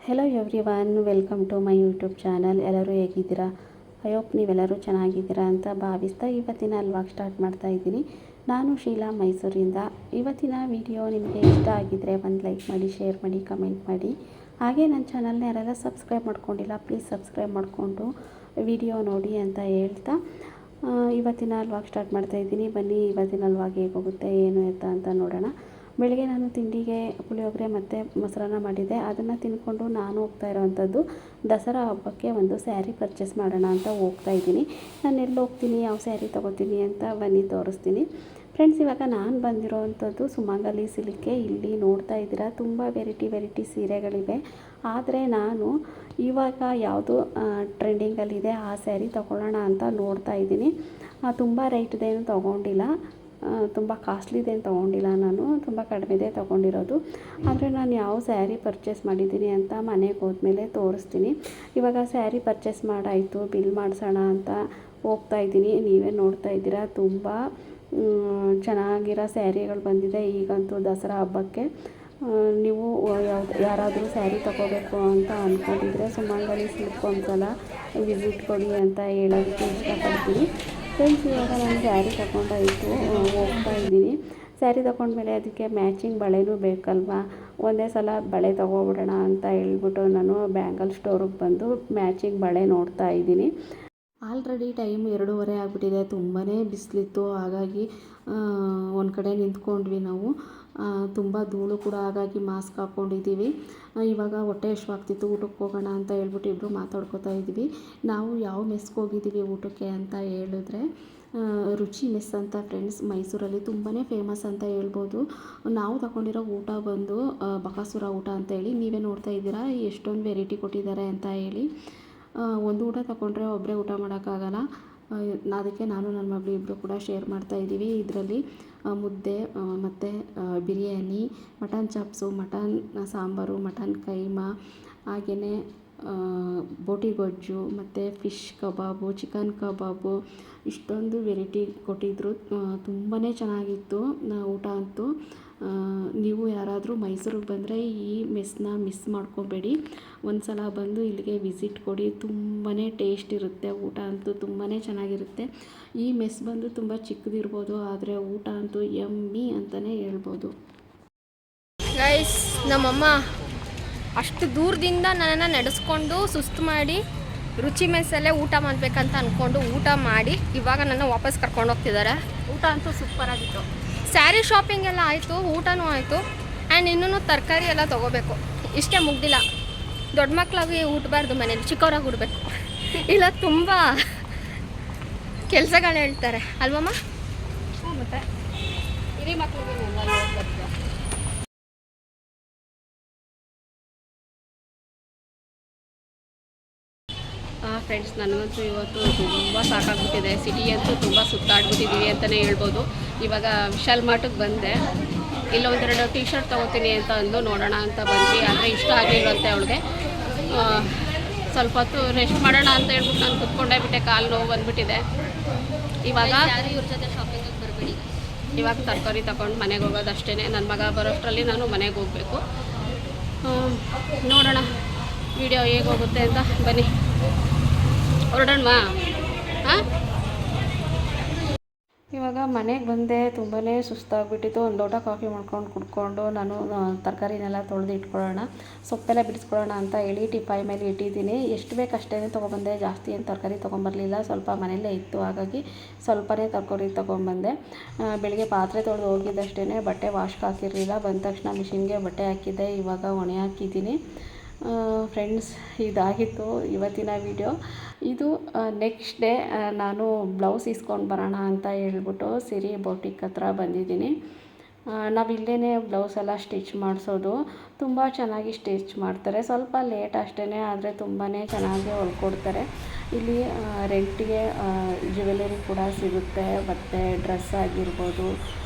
Hello everyone, welcome to my YouTube channel. ಎಲ್ಲರೂ ಹೇಗಿದ್ದೀರಾ? I hope ನೀವೆಲ್ಲರೂ ಚೆನ್ನಾಗಿದ್ದೀರಾ ಅಂತ ಭಾವಿಸ್ತಾ ಇವತ್ತಿನ ವ್ಲಾಗ್ ಸ್ಟಾರ್ಟ್ ಮಾಡ್ತಾ ಇದ್ದೀನಿ. ನಾನು ಶೀಲಾ, ಮೈಸೂರಿಂದ. ಇವತ್ತಿನ ವಿಡಿಯೋ ನಿಮಗೆ ಇಷ್ಟ ಆಗಿದ್ದರೆ ಒಂದು ಲೈಕ್ ಮಾಡಿ, ಶೇರ್ ಮಾಡಿ, ಕಮೆಂಟ್ ಮಾಡಿ. ಹಾಗೆ ನನ್ನ ಚಾನಲ್ನ ಯಾರೆಲ್ಲ ಸಬ್ಸ್ಕ್ರೈಬ್ ಮಾಡ್ಕೊಂಡಿಲ್ಲ ಪ್ಲೀಸ್ ಸಬ್ಸ್ಕ್ರೈಬ್ ಮಾಡಿಕೊಂಡು ವಿಡಿಯೋ ನೋಡಿ ಅಂತ ಹೇಳ್ತಾ ಇವತ್ತಿನ ವ್ಲಾಗ್ ಸ್ಟಾರ್ಟ್ ಮಾಡ್ತಾ ಇದ್ದೀನಿ. ಬನ್ನಿ ಇವತ್ತಿನ ವ್ಲಾಗ್ ಹೇಗೆ ಹೋಗುತ್ತೆ ಏನು ಎತ್ತ ಅಂತ ನೋಡೋಣ. ಬೆಳಗ್ಗೆ ನಾನು ತಿಂಡಿಗೆ ಪುಳಿಯೋಗರೆ ಮತ್ತು ಮೊಸರನ್ನ ಮಾಡಿದ್ದೆ. ಅದನ್ನು ತಿಂದ್ಕೊಂಡು ನಾನು ಹೋಗ್ತಾ ಇರೋವಂಥದ್ದು ದಸರಾ ಹಬ್ಬಕ್ಕೆ ಒಂದು ಸ್ಯಾರಿ ಪರ್ಚೇಸ್ ಮಾಡೋಣ ಅಂತ ಹೋಗ್ತಾ ಇದ್ದೀನಿ. ನಾನು ಎಲ್ಲಿ ಹೋಗ್ತೀನಿ, ಯಾವ ಸ್ಯಾರಿ ತೊಗೋತೀನಿ ಅಂತ ಬನ್ನಿ ತೋರಿಸ್ತೀನಿ. ಫ್ರೆಂಡ್ಸ್, ಇವಾಗ ನಾನು ಬಂದಿರೋವಂಥದ್ದು ಸುಮಂಗಲಿ ಸಿಲ್ಕ್ಗೆ. ಇಲ್ಲಿ ನೋಡ್ತಾ ಇದ್ದೀರಾ ತುಂಬ ವೆರೈಟಿ ಸೀರೆಗಳಿವೆ. ಆದರೆ ನಾನು ಇವಾಗ ಯಾವುದು ಟ್ರೆಂಡಿಂಗಲ್ಲಿದೆ ಆ ಸ್ಯಾರಿ ತೊಗೊಳ್ಳೋಣ ಅಂತ ನೋಡ್ತಾ ಇದ್ದೀನಿ. ತುಂಬ ರೇಟ್ದೇನು ತೊಗೊಂಡಿಲ್ಲ, ತುಂಬ ಕಾಸ್ಟ್ಲಿದೇನು ತೊಗೊಂಡಿಲ್ಲ, ನಾನು ತುಂಬ ಕಡಿಮೆದೇ ತೊಗೊಂಡಿರೋದು. ಆದರೆ ನಾನು ಯಾವ ಸ್ಯಾರಿ ಪರ್ಚೇಸ್ ಮಾಡಿದ್ದೀನಿ ಅಂತ ಮನೆಗೆ ಹೋದ್ಮೇಲೆ ತೋರಿಸ್ತೀನಿ. ಇವಾಗ ಸ್ಯಾರಿ ಪರ್ಚೇಸ್ ಮಾಡಾಯಿತು, ಬಿಲ್ ಮಾಡಿಸೋಣ ಅಂತ ಹೋಗ್ತಾ ಇದ್ದೀನಿ. ನೀವೇ ನೋಡ್ತಾ ಇದ್ದೀರಾ ತುಂಬ ಚೆನ್ನಾಗಿರೋ ಸ್ಯಾರಿಗಳು ಬಂದಿದೆ ಈಗಂತೂ ದಸರಾ ಹಬ್ಬಕ್ಕೆ. ನೀವು ಯಾರಾದರೂ ಸ್ಯಾರಿ ತೊಗೋಬೇಕು ಅಂತ ಅಂದ್ಕೊಂಡಿದ್ರೆ ಸುಮಂಗಲಿ ಸಿಲ್ಕ್ ಒಂದ್ಸಲ ವಿಸಿಟ್ ಕೊಡಿ ಅಂತ ಹೇಳೋದಕ್ಕೆ ಇಷ್ಟಪಡ್ತೀನಿ. ಫ್ರೆಂಡ್ಸ್, ಇವಾಗ ನಾನು ಸ್ಯಾರಿ ತಗೊಂಡಾಯಿತು, ಹೋಗ್ತಾ ಇದ್ದೀನಿ. ಸ್ಯಾರಿ ತಗೊಂಡ್ಮೇಲೆ ಅದಕ್ಕೆ ಮ್ಯಾಚಿಂಗ್ ಬಳೆನೂ ಬೇಕಲ್ವಾ. ಒಂದೇ ಸಲ ಬಳೆ ತೊಗೊಬಿಡೋಣ ಅಂತ ಹೇಳ್ಬಿಟ್ಟು ನಾನು ಬ್ಯಾಂಗಲ್ ಸ್ಟೋರಿಗೆ ಬಂದು ಮ್ಯಾಚಿಂಗ್ ಬಳೆ ನೋಡ್ತಾ ಇದ್ದೀನಿ. ಆಲ್ರೆಡಿ ಟೈಮ್ 2:30 ಆಗಿಬಿಟ್ಟಿದೆ. ತುಂಬಾ ಬಿಸಿಲಿತ್ತು, ಹಾಗಾಗಿ ಒಂದು ಕಡೆ ನಿಂತ್ಕೊಂಡ್ವಿ ನಾವು. ತುಂಬ ಧೂಳು ಕೂಡ, ಹಾಗಾಗಿ ಮಾಸ್ಕ್ ಹಾಕ್ಕೊಂಡಿದ್ದೀವಿ. ಇವಾಗ ಹೊಟ್ಟೆ ಹಶ್ವಾಗ್ತಿತ್ತು, ಊಟಕ್ಕೆ ಹೋಗೋಣ ಅಂತ ಹೇಳ್ಬಿಟ್ಟು ಇಬ್ಬರು ಮಾತಾಡ್ಕೋತಾ ಇದ್ವಿ. ನಾವು ಯಾವ ಮೆಸ್ಗೆ ಹೋಗಿದ್ದೀವಿ ಊಟಕ್ಕೆ ಅಂತ ಹೇಳಿದ್ರೆ ರುಚಿ ಮೆಸ್ ಅಂತ ಫ್ರೆಂಡ್ಸ್, ಮೈಸೂರಲ್ಲಿ ತುಂಬಾ ಫೇಮಸ್ ಅಂತ ಹೇಳ್ಬೋದು. ನಾವು ತಗೊಂಡಿರೋ ಊಟ ಬಂದು ಬಕಾಸುರ ಊಟ ಅಂತೇಳಿ. ನೀವೇ ನೋಡ್ತಾ ಇದ್ದೀರಾ ಎಷ್ಟೊಂದು ವೆರೈಟಿ ಕೊಟ್ಟಿದ್ದಾರೆ ಅಂತ ಹೇಳಿ. ಒಂದು ಊಟ ತಗೊಂಡ್ರೆ ಒಬ್ಬರೇ ಊಟ ಮಾಡೋಕ್ಕಾಗಲ್ಲ. ಅದಕ್ಕೆ ನಾನು ನನ್ನ ಮಗಳು ಇಬ್ಬರು ಕೂಡ ಶೇರ್ ಮಾಡ್ತಾ ಇದ್ದೀವಿ. ಇದರಲ್ಲಿ ಮುದ್ದೆ ಮತ್ತು biryani, mutton chops, mutton sambar, mutton keema, ಹಾಗೆಯೇ ಬೋಟಿ ಗೊಜ್ಜು ಮತ್ತು ಫಿಶ್ ಕಬಾಬು, ಚಿಕನ್ ಕಬಾಬು, ಇಷ್ಟೊಂದು ವೆರೈಟಿ ಕೊಟ್ಟಿದ್ದರು. ತುಂಬಾ ಚೆನ್ನಾಗಿತ್ತು ಊಟ ಅಂತೂ. ನೀವು ಯಾರಾದರೂ ಮೈಸೂರಿಗೆ ಬಂದರೆ ಈ ಮೆಸ್ನ ಮಿಸ್ ಮಾಡ್ಕೋಬೇಡಿ. ಒಂದು ಸಲ ಬಂದು ಇಲ್ಲಿಗೆ ವಿಸಿಟ್ ಕೊಡಿ. ತುಂಬಾ ಟೇಸ್ಟ್ ಇರುತ್ತೆ, ಊಟ ಅಂತೂ ತುಂಬಾ ಚೆನ್ನಾಗಿರುತ್ತೆ. ಈ ಮೆಸ್ ಬಂದು ತುಂಬ ಚಿಕ್ಕದಿರ್ಬೋದು, ಆದರೆ ಊಟ ಅಂತೂ ಯಮ್ಮಿ ಅಂತಲೇ ಹೇಳ್ಬೋದು. ಗೈಸ್, ನಮ್ಮಮ್ಮ ಅಷ್ಟು ದೂರದಿಂದ ನನ್ನನ್ನು ನಡೆಸ್ಕೊಂಡು ಸುಸ್ತು ಮಾಡಿ ರುಚಿ ಮೆಸ್ಸಲ್ಲೇ ಊಟ ಮಾಡಬೇಕಂತ ಅಂದ್ಕೊಂಡು ಊಟ ಮಾಡಿ ಇವಾಗ ನನ್ನ ವಾಪಸ್ ಕರ್ಕೊಂಡು ಹೋಗ್ತಿದ್ದಾರೆ. ಊಟ ಅಂತೂ ಸೂಪರಾಗಿತ್ತು. ಸ್ಯಾರಿ ಶಾಪಿಂಗ್ ಎಲ್ಲ ಆಯಿತು, ಊಟನೂ ಆಯಿತು. ಆ್ಯಂಡ್ ಇನ್ನೂ ತರಕಾರಿ ಎಲ್ಲ ತೊಗೋಬೇಕು. ಇಷ್ಟೇ ಮುಗ್ದಿಲ್ಲ. ದೊಡ್ಡ ಮಕ್ಕಳಾಗಿ ಊಟಬಾರ್ದು, ಮನೇಲಿ ಚಿಕ್ಕವರಾಗಿ ಉಡಬೇಕು, ಇಲ್ಲ ತುಂಬ ಕೆಲಸಗಳು ಹೇಳ್ತಾರೆ ಅಲ್ವಮ್ಮ? ಮತ್ತು ಹಿರಿ ಮಕ್ಕಳಿಗೆ ಫ್ರೆಂಡ್ಸ್, ನನಗಂತೂ ಇವತ್ತು ತುಂಬ ಸಾಕಾಗ್ಬಿಟ್ಟಿದೆ. ಸಿಟಿ ಅಂತೂ ತುಂಬ ಸುತ್ತಾಡ್ಬಿಟ್ಟಿದ್ದೀವಿ ಅಂತಲೇ ಹೇಳ್ಬೋದು. ಇವಾಗ ವಿಶಾಲ್ ಮಾರ್ಟಿಗೆ ಬಂದೆ. ಇಲ್ಲೊಂದೆರಡು ಟೀ ಶರ್ಟ್ ತೊಗೋತೀನಿ ಅಂತ ಅಂದು ನೋಡೋಣ ಅಂತ ಬಂದ್ವಿ. ಆದರೆ ಇಷ್ಟ ಆಗಲಿಲ್ವಂತೆ ಅವಳಿಗೆ. ಸ್ವಲ್ಪ ಹೊತ್ತು ರೆಸ್ಟ್ ಮಾಡೋಣ ಅಂತ ಹೇಳ್ಬಿಟ್ಟು ನಾನು ಕುತ್ಕೊಂಡೇ ಬಿಟ್ಟೆ. ಕಾಲು ನೋವು ಬಂದುಬಿಟ್ಟಿದೆ. ಇವಾಗ ಇವ್ರ ಜೊತೆ ಶಾಪಿಂಗಿಗೆ ಬರಬೇಡಿ. ಇವಾಗ ತರಕಾರಿ ತಗೊಂಡು ಮನೆಗೆ ಹೋಗೋದು ಅಷ್ಟೇ. ನನ್ನ ಮಗ ಬರೋಷ್ಟರಲ್ಲಿ ನಾನು ಮನೆಗೆ ಹೋಗಬೇಕು. ನೋಡೋಣ ವಿಡಿಯೋ ಹೇಗೆ ಹೋಗುತ್ತೆ ಅಂತ. ಬನ್ನಿ ಹೊರಡೋಣವಾ? ಹಾಂ, ಇವಾಗ ಮನೆಗೆ ಬಂದೆ. ತುಂಬಾ ಸುಸ್ತಾಗಿಬಿಟ್ಟಿತ್ತು. ಒಂದು ಲೋಟ ಕಾಫಿ ಮಾಡ್ಕೊಂಡು ಕುಡ್ಕೊಂಡು ನಾನು ತರಕಾರಿನೆಲ್ಲ ತೊಳೆದು ಇಟ್ಕೊಳ್ಳೋಣ, ಸೊಪ್ಪೆಲ್ಲ ಬಿಡಿಸ್ಕೊಳ್ಳೋಣ ಅಂತ ಹೇಳಿ ಟಿಪಾಯಿ ಮೇಲೆ ಇಟ್ಟಿದ್ದೀನಿ. ಎಷ್ಟು ಬೇಕು ಅಷ್ಟೇ ತೊಗೊಬಂದೆ. ಜಾಸ್ತಿ ಏನು ತರಕಾರಿ ತೊಗೊಂಬರಲಿಲ್ಲ, ಸ್ವಲ್ಪ ಮನೆಯಲ್ಲೇ ಇತ್ತು, ಹಾಗಾಗಿ ಸ್ವಲ್ಪನೇ ತರಕಾರಿ ತೊಗೊಂಬಂದೆ. ಬೆಳಿಗ್ಗೆ ಪಾತ್ರೆ ತೊಳೆದು ಹೋಗಿದ್ದಷ್ಟೇ, ಬಟ್ಟೆ ವಾಶ್ಗೆ ಹಾಕಿರಲಿಲ್ಲ. ಬಂದ ತಕ್ಷಣ ಮಿಷಿನ್ಗೆ ಬಟ್ಟೆ ಹಾಕಿದ್ದೆ, ಇವಾಗ ಒಣೆ ಹಾಕಿದ್ದೀನಿ. ಫ್ರೆಂಡ್ಸ್, ಇದಾಗಿತ್ತು ಇವತ್ತಿನ ವಿಡಿಯೋ. ಇದು ನೆಕ್ಸ್ಟ್ ಡೇ ನಾನು ಬ್ಲೌಸ್ ಇಸ್ಕೊಂಡು ಬರೋಣ ಅಂತ ಹೇಳ್ಬಿಟ್ಟು ಸಿರಿ ಬೊಟಿಕ್ ಹತ್ರ ಬಂದಿದ್ದೀನಿ. ನಾವಿಲ್ಲೇ ಬ್ಲೌಸ್ ಎಲ್ಲ ಸ್ಟಿಚ್ ಮಾಡಿಸೋದು. ತುಂಬ ಚೆನ್ನಾಗಿ ಸ್ಟಿಚ್ ಮಾಡ್ತಾರೆ. ಸ್ವಲ್ಪ ಲೇಟ್ ಅಷ್ಟೇ, ಆದರೆ ತುಂಬಾ ಚೆನ್ನಾಗಿ ಹೊಲ್ಕೊಡ್ತಾರೆ. ಇಲ್ಲಿ ರೆಂಟಿಗೆ ಜ್ಯುವೆಲರಿ ಕೂಡ ಸಿಗುತ್ತೆ, ಮತ್ತು ಡ್ರೆಸ್ ಆಗಿರ್ಬೋದು,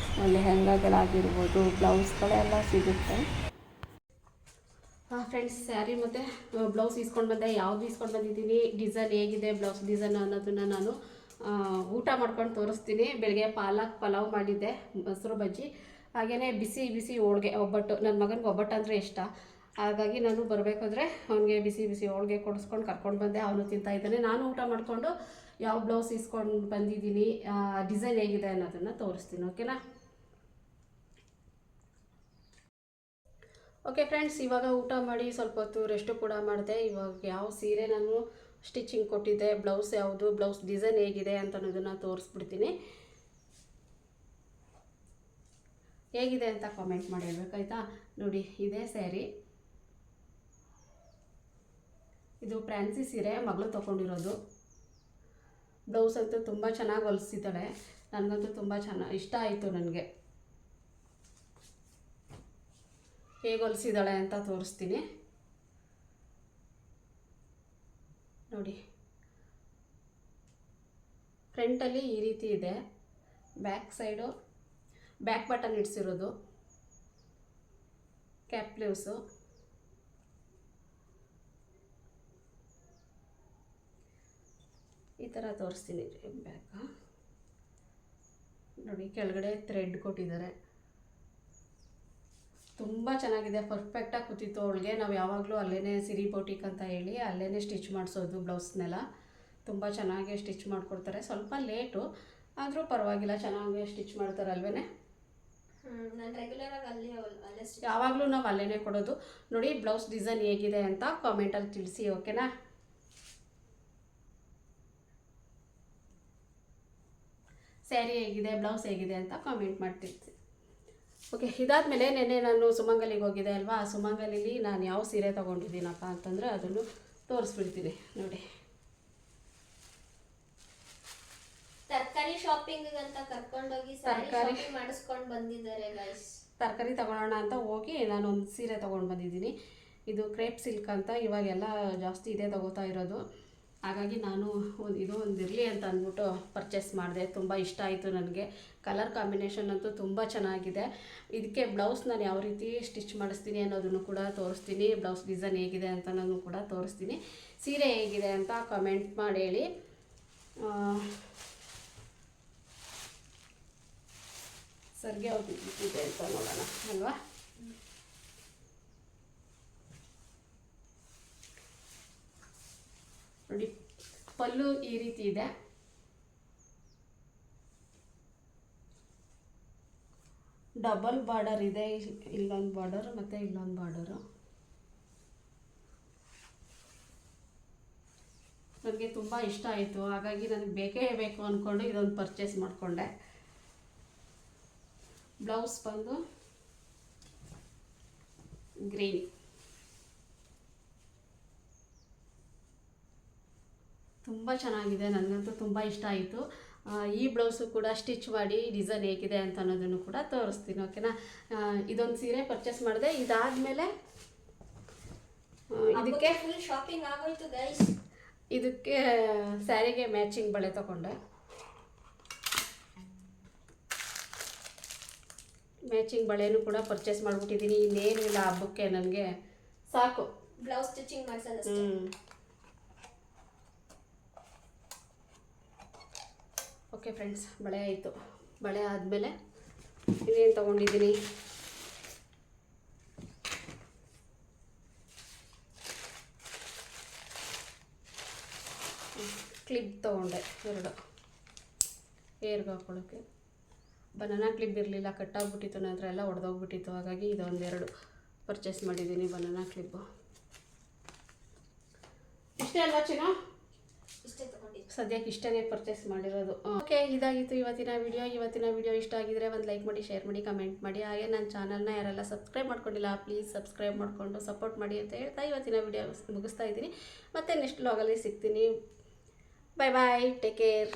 ಲೆಹಂಗಾಗಳಾಗಿರ್ಬೋದು, ಬ್ಲೌಸ್ಗಳೆಲ್ಲ ಸಿಗುತ್ತೆ. ಫ್ರೆಂಡ್ಸ್, ಸ್ಯಾರಿ ಮತ್ತು ಬ್ಲೌಸ್ ಇಸ್ಕೊಂಡು ಬಂದೆ. ಯಾವುದು ಇಸ್ಕೊಂಡು ಬಂದಿದ್ದೀನಿ, ಡಿಸೈನ್ ಹೇಗಿದೆ, ಬ್ಲೌಸ್ ಡಿಸೈನ್ ಅನ್ನೋದನ್ನು ನಾನು ಊಟ ಮಾಡ್ಕೊಂಡು ತೋರಿಸ್ತೀನಿ. ಬೆಳಗ್ಗೆ ಪಾಲಕ್ ಪಲಾವ್ ಮಾಡಿದ್ದೆ, ಮೊಸರು ಬಜ್ಜಿ, ಹಾಗೆಯೇ ಬಿಸಿ ಬಿಸಿ ಹೋಳಿಗೆ, ಒಬ್ಬಟ್ಟು. ನನ್ನ ಮಗನಿಗೆ ಒಬ್ಬಟ್ಟು ಅಂದರೆ ಇಷ್ಟ. ಹಾಗಾಗಿ ನಾನು ಬರಬೇಕಾದ್ರೆ ಅವನಿಗೆ ಬಿಸಿ ಬಿಸಿ ಹೋಳಿಗೆ ಕೊಡಿಸ್ಕೊಂಡು ಕರ್ಕೊಂಡು ಬಂದೆ. ಅವನು ತಿಂತಾಯಿದ್ದಾನೆ. ನಾನು ಊಟ ಮಾಡಿಕೊಂಡು ಯಾವ ಬ್ಲೌಸ್ ಇಸ್ಕೊಂಡು ಬಂದಿದ್ದೀನಿ, ಡಿಸೈನ್ ಹೇಗಿದೆ ಅನ್ನೋದನ್ನು ತೋರಿಸ್ತೀನಿ. ಓಕೆನಾ? ಓಕೆ ಫ್ರೆಂಡ್ಸ್, ಇವಾಗ ಊಟ ಮಾಡಿ ಸ್ವಲ್ಪ ಹೊತ್ತು ರೆಸ್ಟು ಕೂಡ ಮಾಡಿದೆ. ಇವಾಗ ಯಾವ ಸೀರೆ ನಾನು ಸ್ಟಿಚಿಂಗ್ ಕೊಟ್ಟಿದ್ದೆ, ಬ್ಲೌಸ್ ಯಾವುದು, ಬ್ಲೌಸ್ ಡಿಸೈನ್ ಹೇಗಿದೆ ಅಂತ ಅನ್ನೋದನ್ನು ತೋರಿಸ್ಬಿಡ್ತೀನಿ. ಹೇಗಿದೆ ಅಂತ ಕಾಮೆಂಟ್ ಮಾಡಿ ಹೇಳ್ಬೇಕಾಯ್ತಾ. ನೋಡಿ, ಇದೇ ಸ್ಯಾರಿ, ಇದು ಫ್ಯಾನ್ಸಿ ಸೀರೆ, ಮಗಳು ತೊಗೊಂಡಿರೋದು. ಬ್ಲೌಸ್ ಅಂತೂ ತುಂಬ ಚೆನ್ನಾಗಿ ಹೊಲಿಸಿದ್ದಾಳೆ. ನನಗಂತೂ ತುಂಬ ಇಷ್ಟ ಆಯಿತು. ನನಗೆ ಹೇಗೆ ಹೊಲಿಸಿದ್ದಾಳೆ ಅಂತ ತೋರಿಸ್ತೀನಿ ನೋಡಿ. ಫ್ರಂಟಲ್ಲಿ ಈ ರೀತಿ ಇದೆ, ಬ್ಯಾಕ್ ಸೈಡು ಬ್ಯಾಕ್ ಬಟನ್ ಇಡ್ಸಿರೋದು, ಕ್ಯಾಪ್ ಸ್ಲೀವ್ಸು. ಈ ಥರ ತೋರಿಸ್ತೀನಿ. ಬ್ಯಾಕ್ ನೋಡಿ, ಕೆಳಗಡೆ ಥ್ರೆಡ್ ಕೊಟ್ಟಿದ್ದಾರೆ. ತುಂಬ ಚೆನ್ನಾಗಿದೆ, ಪರ್ಫೆಕ್ಟಾಗಿ ಕೂತಿತ್ತು ಅವಳಿಗೆ. ನಾವು ಯಾವಾಗಲೂ ಅಲ್ಲೇ ಸಿರಿ ಬೋಟಿಕ್ ಅಂತ ಹೇಳಿ ಅಲ್ಲೇ ಸ್ಟಿಚ್ ಮಾಡಿಸೋದು ಬ್ಲೌಸ್ನೆಲ್ಲ. ತುಂಬ ಚೆನ್ನಾಗಿ ಸ್ಟಿಚ್ ಮಾಡಿಕೊಡ್ತಾರೆ. ಸ್ವಲ್ಪ ಲೇಟು ಆದರೂ ಪರವಾಗಿಲ್ಲ, ಚೆನ್ನಾಗಿ ಸ್ಟಿಚ್ ಮಾಡ್ತಾರೆ ಅಲ್ವೇ. ನಾನು ರೆಗ್ಯುಲರಾಗಿ ಅಲ್ಲೇ ಯಾವಾಗಲೂ ನಾವು ಅಲ್ಲೇ ಕೊಡೋದು. ನೋಡಿ, ಬ್ಲೌಸ್ ಡಿಸೈನ್ ಹೇಗಿದೆ ಅಂತ ಕಾಮೆಂಟಲ್ಲಿ ತಿಳಿಸಿ. ಓಕೆನಾ? ಸ್ಯಾರಿ ಹೇಗಿದೆ, ಬ್ಲೌಸ್ ಹೇಗಿದೆ ಅಂತ ಕಾಮೆಂಟ್ ಮಾಡ್ತಿರ್ತೀನಿ. ಓಕೆ, ಇದಾದಮೇಲೆ ನೆನ್ನೆ ನಾನು ಸುಮಂಗಲಿಗೆ ಹೋಗಿದ್ದೆ ಅಲ್ವಾ. ಆ ಸುಮಂಗಲಿಲಿ ನಾನು ಯಾವ ಸೀರೆ ತೊಗೊಂಡಿದ್ದೀನಪ್ಪ ಅಂತಂದರೆ ಅದನ್ನು ತೋರಿಸ್ಬಿಡ್ತೀನಿ ನೋಡಿ. ತರಕಾರಿ ಶಾಪಿಂಗ್ ಅಂತ ಕರ್ಕೊಂಡೋಗಿ ತರಕಾರಿ ಮಾಡಿಸ್ಕೊಂಡು ಬಂದಿದ್ದಾರೆ ಗೈಸ್. ತರಕಾರಿ ತಗೊಳ್ಳೋಣ ಅಂತ ಹೋಗಿ ನಾನೊಂದು ಸೀರೆ ತೊಗೊಂಡು ಬಂದಿದ್ದೀನಿ. ಇದು ಕ್ರೇಪ್ ಸಿಲ್ಕ್ ಅಂತ, ಇವಾಗೆಲ್ಲ ಜಾಸ್ತಿ ಇದೇ ತಗೋತಾ ಇರೋದು. ಹಾಗಾಗಿ ನಾನು ಒಂದು ಇರಲಿ ಅಂತ ಅಂದ್ಬಿಟ್ಟು ಪರ್ಚೇಸ್ ಮಾಡಿದೆ. ತುಂಬ ಇಷ್ಟ ಆಯಿತು ನನಗೆ. ಕಲರ್ ಕಾಂಬಿನೇಷನ್ ಅಂತೂ ತುಂಬ ಚೆನ್ನಾಗಿದೆ. ಇದಕ್ಕೆ ಬ್ಲೌಸ್ ನಾನು ಯಾವ ರೀತಿ ಸ್ಟಿಚ್ ಮಾಡಿಸ್ತೀನಿ ಅನ್ನೋದನ್ನು ಕೂಡ ತೋರಿಸ್ತೀನಿ. ಬ್ಲೌಸ್ ಡಿಸೈನ್ ಹೇಗಿದೆ ಅಂತ ನಾನು ಕೂಡ ತೋರಿಸ್ತೀನಿ. ಸೀರೆ ಹೇಗಿದೆ ಅಂತ ಕಮೆಂಟ್ ಮಾಡಿ ಹೇಳಿ. ಸರ್ಗೆ ಇದೆ ಅಂತ ನೋಡೋಣ ಅಲ್ವಾ. ನೋಡಿ, ಪಲ್ಲು ಈ ರೀತಿ ಇದೆ. ಡಬಲ್ ಬಾರ್ಡರ್ ಇದೆ, ಇಲ್ಲೊಂದು ಬಾರ್ಡರ್ ಮತ್ತು ಇಲ್ಲೊಂದು ಬಾರ್ಡರು. ನನಗೆ ತುಂಬ ಇಷ್ಟ ಆಯಿತು. ಹಾಗಾಗಿ ನನಗೆ ಬೇಕೇ ಬೇಕು ಅಂದ್ಕೊಂಡು ಇದೊಂದು ಪರ್ಚೇಸ್ ಮಾಡಿಕೊಂಡೆ. ಬ್ಲೌಸ್ ಬಂದು ಗ್ರೀನ್. ತುಂಬ ಚೆನ್ನಾಗಿದೆ, ನನಗಂತೂ ತುಂಬ ಇಷ್ಟ ಆಯಿತು. ಈ ಬ್ಲೌಸು ಕೂಡ ಸ್ಟಿಚ್ ಮಾಡಿ ಡಿಸೈನ್ ಹೇಗಿದೆ ಅಂತ ಅನ್ನೋದನ್ನು ಕೂಡ ತೋರಿಸ್ತೀನಿ. ಓಕೆನಾ? ಇದೊಂದು ಸೀರೆ ಪರ್ಚೇಸ್ ಮಾಡಿದೆ. ಇದಾದಮೇಲೆ ಇದಕ್ಕೆ ಫುಲ್ ಶಾಪಿಂಗ್ ಆಗೋಯ್ತು ಗೈಸ್. ಇದಕ್ಕೆ ಸ್ಯಾರಿಗೆ ಮ್ಯಾಚಿಂಗ್ ಬಳೆ ತಗೊಂಡೆ. ಮ್ಯಾಚಿಂಗ್ ಬಳೆನೂ ಕೂಡ ಪರ್ಚೇಸ್ ಮಾಡಿಬಿಟ್ಟಿದ್ದೀನಿ. ಇನ್ನೇನು ಇಲ್ಲ, ಹಬ್ಬಕ್ಕೆ ನನಗೆ ಸಾಕು. ಬ್ಲೌಸ್ ಸ್ಟಿಚಿಂಗ್ ಮಾಡಿಸಲ್ಲ. ಓಕೆ ಫ್ರೆಂಡ್ಸ್, ಬಳೆ ಆಯಿತು. ಬಳೆ ಆದಮೇಲೆ ಇನ್ನೇನು ತೊಗೊಂಡಿದ್ದೀನಿ, ಕ್ಲಿಪ್ ತೊಗೊಂಡೆ 2 ಹೇರ್ಗೆ ಹಾಕ್ಕೊಳ್ಳೋಕ್ಕೆ. ಬನಾನಾ ಕ್ಲಿಪ್ ಇರಲಿಲ್ಲ, ಕಟ್ಟಾಗ್ಬಿಟ್ಟಿತ್ತು, ನನ್ನ ಹತ್ರ ಎಲ್ಲ ಒಡೆದೋಗ್ಬಿಟ್ಟಿತ್ತು. ಹಾಗಾಗಿ ಇದೊಂದು 2 ಪರ್ಚೇಸ್ ಮಾಡಿದ್ದೀನಿ, ಬನಾನಾ ಕ್ಲಿಪ್ಪು. ಇಷ್ಟೇ ಅಲ್ವಾ ಚಿನ್ನ? ಸದ್ಯಕ್ಕೆ ಇಷ್ಟೇ ಪರ್ಚೇಸ್ ಮಾಡಿರೋದು. ಓಕೆ, ಇದಾಗಿತ್ತು ಇವತ್ತಿನ ವಿಡಿಯೋ. ಇಷ್ಟ ಆಗಿದ್ರೆ ಒಂದು ಲೈಕ್ ಮಾಡಿ, ಶೇರ್ ಮಾಡಿ, ಕಮೆಂಟ್ ಮಾಡಿ. ಹಾಗೆ ನನ್ನ ಚಾನಲ್ನ ಯಾರೆಲ್ಲ ಸಬ್ಸ್ಕ್ರೈಬ್ ಮಾಡ್ಕೊಂಡಿಲ್ಲ ಪ್ಲೀಸ್ ಸಬ್ಸ್ಕ್ರೈಬ್ ಮಾಡಿಕೊಂಡು ಸಪೋರ್ಟ್ ಮಾಡಿ ಅಂತ ಹೇಳ್ತಾ ಇವತ್ತಿನ ವಿಡಿಯೋ ಮುಗಿಸ್ತಾ ಇದ್ದೀನಿ. ಮತ್ತೆ ನೆಕ್ಸ್ಟ್ ವ್ಲಾಗಲ್ಲಿ ಸಿಗ್ತೀನಿ. ಬಾಯ್ ಬಾಯ್, ಟೇಕ್ ಕೇರ್.